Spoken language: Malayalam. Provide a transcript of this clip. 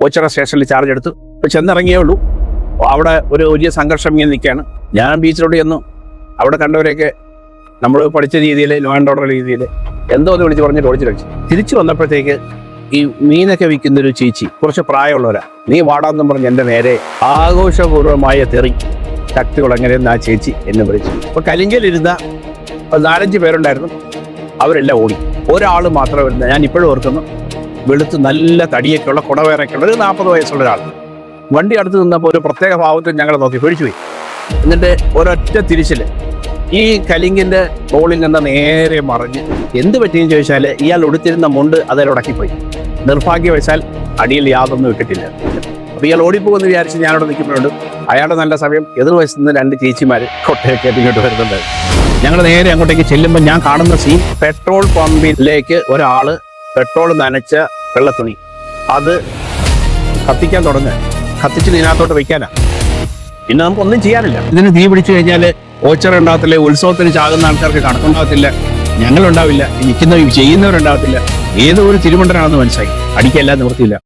ഓച്ചിറ സ്റ്റേഷനിൽ ചാർജ് എടുത്തു. ഇപ്പോൾ ചെന്നിറങ്ങിയേ ഉള്ളൂ. അവിടെ ഒരു വലിയ സംഘർഷം ഇങ്ങനെ നിൽക്കുകയാണ്. ഞാൻ ബീച്ചിലോട്ട് ചെന്നു. അവിടെ കണ്ടവരെയൊക്കെ നമ്മൾ പഠിച്ച രീതിയിൽ, ലോ ആൻഡ് ഓർഡർ രീതിയിൽ എന്തോ ഒന്ന് വിളിച്ച് പറഞ്ഞിട്ട് ഓടിച്ചു രക്ഷ. തിരിച്ചു വന്നപ്പോഴത്തേക്ക് ഈ മീനൊക്കെ വിൽക്കുന്നൊരു ചേച്ചി, കുറച്ച് പ്രായമുള്ളവരാ, നീ വാടാന്നും പറഞ്ഞ് എൻ്റെ നേരെ ആഘോഷപൂർവമായ തെറി ശക്തികുളങ്ങരെന്ന് ആ ചേച്ചി എന്നെ വിളിച്ചു. അപ്പോൾ കലിങ്കലിരുന്ന 4-5 പേരുണ്ടായിരുന്നു. അവരെല്ലാം ഓടി. ഒരാൾ മാത്രം വരുന്നത് ഞാൻ ഇപ്പോഴും ഓർക്കുന്നു. വെളുത്ത് നല്ല തടിയൊക്കെയുള്ള കുടവേറൊക്കെയുള്ള ഒരു 40 വയസ്സുള്ള ഒരാൾ വണ്ടി അടുത്ത് നിന്നപ്പോൾ ഒരു പ്രത്യേക ഭാവത്തിൽ ഞങ്ങളെ നോക്കി പേടിച്ചു പോയി. എന്നിട്ട് ഒരൊറ്റ തിരിച്ചിൽ ഈ കലിങ്കിൻ്റെ ബോളിൽ നിന്ന് നേരെ മറിഞ്ഞ് എന്ത് പറ്റിയെന്ന് ചോദിച്ചാൽ ഇയാൾ ഉടുത്തിരുന്ന മുണ്ട് അതിൽ ഉടക്കിപ്പോയി. നിർഭാഗ്യവശാൽ അടിയിൽ യാതൊന്നും ഇട്ടിട്ടില്ല. അപ്പോൾ ഇയാൾ ഓടിപ്പോകുമെന്ന് വിചാരിച്ച് ഞാനവിടെ നിൽക്കുമ്പോഴുണ്ട്. അയാളുടെ നല്ല സമയം എതിർവശത്ത് നിന്ന് 2 ചേച്ചിമാർ കൊട്ടയൊക്കെ ഇങ്ങോട്ട് വരുന്നുണ്ട്. ഞങ്ങൾ നേരെ അങ്ങോട്ടേക്ക് ചെല്ലുമ്പോൾ ഞാൻ കാണുന്ന സീൻ, പെട്രോൾ പമ്പിലേക്ക് ഒരാൾ പെട്രോൾ നനച്ച വെള്ളത്തുണി അത് കത്തിക്കാൻ തുടങ്ങുക. കത്തിച്ച് ഇതിനകത്തോട്ട് വയ്ക്കാനാ. പിന്നെ നമുക്കൊന്നും ചെയ്യാനില്ല. ഇതിന് തീ പിടിച്ചു കഴിഞ്ഞാൽ ഓച്ചിറ ഉണ്ടാകത്തില്ല, ഉത്സവത്തിന് ചാകുന്ന ആൾക്കാർക്ക് കണക്കുണ്ടാകത്തില്ല, ഞങ്ങളുണ്ടാവില്ല, നിൽക്കുന്നവർ ചെയ്യുന്നവരുണ്ടാകത്തില്ല. ഏതോ ഒരു തിരുമണ്ടനാണെന്ന് മനസ്സിലായി. അടിക്കല്ല, നിവൃത്തിയില്ല.